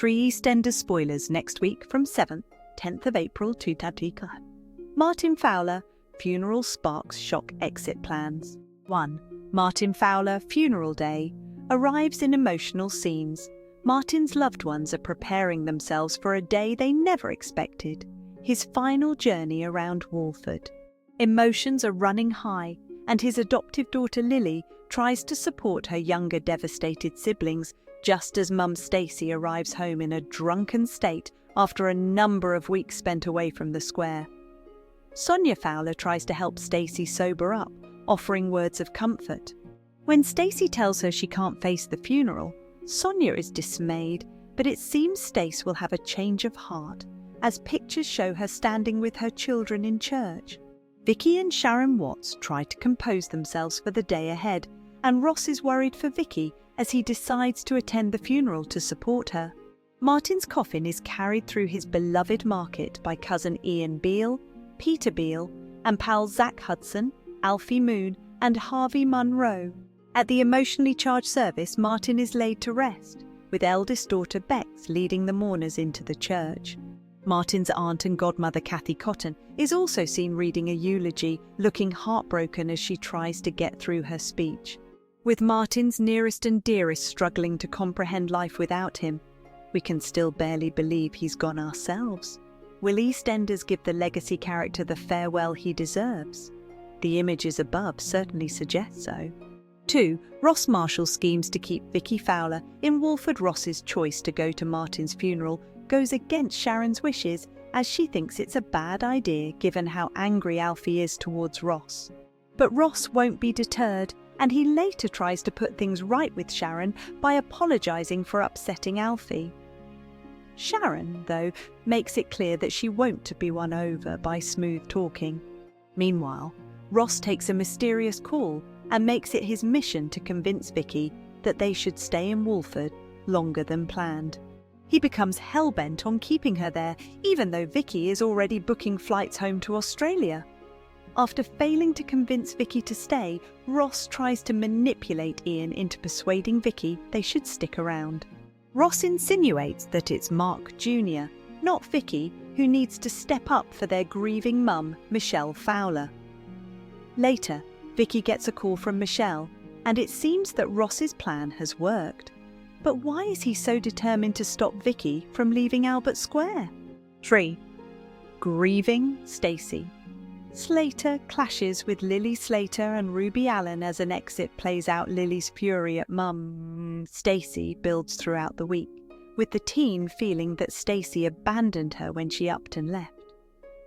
3 EastEnders spoilers next week from 7th, 10th of April to Tatika. Martin Fowler, funeral sparks shock exit plans. 1. Martin Fowler, funeral day, arrives in emotional scenes. Martin's loved ones are preparing themselves for a day they never expected, his final journey around Walford. Emotions are running high, and his adoptive daughter Lily tries to support her younger devastated siblings just as mum Stacey arrives home in a drunken state after a number of weeks spent away from the square. Sonia Fowler tries to help Stacey sober up, offering words of comfort. When Stacey tells her she can't face the funeral, Sonia is dismayed, but it seems Stace will have a change of heart, as pictures show her standing with her children in church. Vicky and Sharon Watts try to compose themselves for the day ahead, and Ross is worried for Vicky as he decides to attend the funeral to support her. Martin's coffin is carried through his beloved market by cousin Ian Beale, Peter Beale, and pals Zach Hudson, Alfie Moon, and Harvey Munro. At the emotionally charged service, Martin is laid to rest, with eldest daughter Bex leading the mourners into the church. Martin's aunt and godmother Kathy Cotton is also seen reading a eulogy, looking heartbroken as she tries to get through her speech. With Martin's nearest and dearest struggling to comprehend life without him, we can still barely believe he's gone ourselves. Will EastEnders give the legacy character the farewell he deserves? The images above certainly suggest so. 2. Ross Marshall schemes to keep Vicky Fowler in Walford. Ross's choice to go to Martin's funeral goes against Sharon's wishes, as she thinks it's a bad idea given how angry Alfie is towards Ross. But Ross won't be deterred, and he later tries to put things right with Sharon by apologising for upsetting Alfie. Sharon, though, makes it clear that she won't be won over by smooth talking. Meanwhile, Ross takes a mysterious call and makes it his mission to convince Vicky that they should stay in Walford longer than planned. He becomes hell-bent on keeping her there, even though Vicky is already booking flights home to Australia. After failing to convince Vicky to stay, Ross tries to manipulate Ian into persuading Vicky they should stick around. Ross insinuates that it's Mark Jr., not Vicky, who needs to step up for their grieving mum, Michelle Fowler. Later, Vicky gets a call from Michelle, and it seems that Ross's plan has worked. But why is he so determined to stop Vicky from leaving Albert Square? 3. Grieving Stacey. Slater clashes with Lily Slater and Ruby Allen as an exit plays out. Lily's fury at mum Stacey builds throughout the week, with the teen feeling that Stacey abandoned her when she upped and left.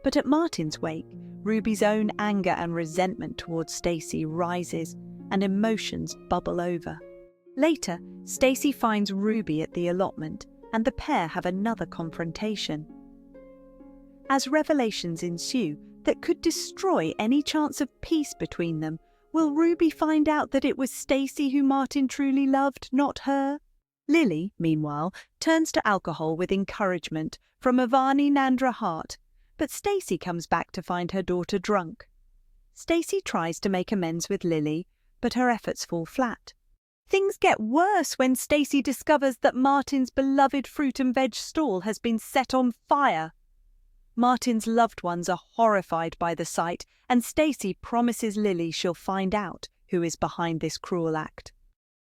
But at Martin's wake, Ruby's own anger and resentment towards Stacey rises, and emotions bubble over. Later, Stacey finds Ruby at the allotment, and the pair have another confrontation. As revelations ensue that could destroy any chance of peace between them, will Ruby find out that it was Stacey who Martin truly loved, not her? Lily, meanwhile, turns to alcohol with encouragement from Avani Nandra Hart, but Stacey comes back to find her daughter drunk. Stacey tries to make amends with Lily, but her efforts fall flat. Things get worse when Stacey discovers that Martin's beloved fruit and veg stall has been set on fire. Martin's loved ones are horrified by the sight, and Stacey promises Lily she'll find out who is behind this cruel act.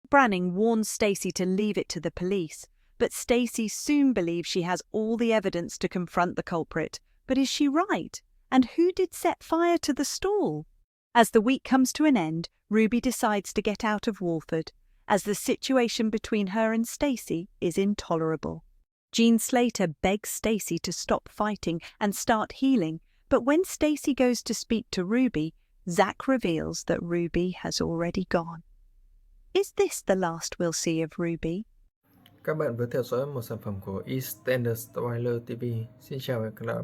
Branning warns Stacey to leave it to the police, but Stacey soon believes she has all the evidence to confront the culprit. But is she right? And who did set fire to the stall? As the week comes to an end, Ruby decides to get out of Walford, as the situation between her and Stacey is intolerable. Jean Slater begs Stacey to stop fighting and start healing, but when Stacey goes to speak to Ruby, Zach reveals that Ruby has already gone. Is this the last we'll see of Ruby? Các bạn vừa theo dõi một sản phẩm của EastEnders Spoiler TV. Xin chào và hẹn gặp lại.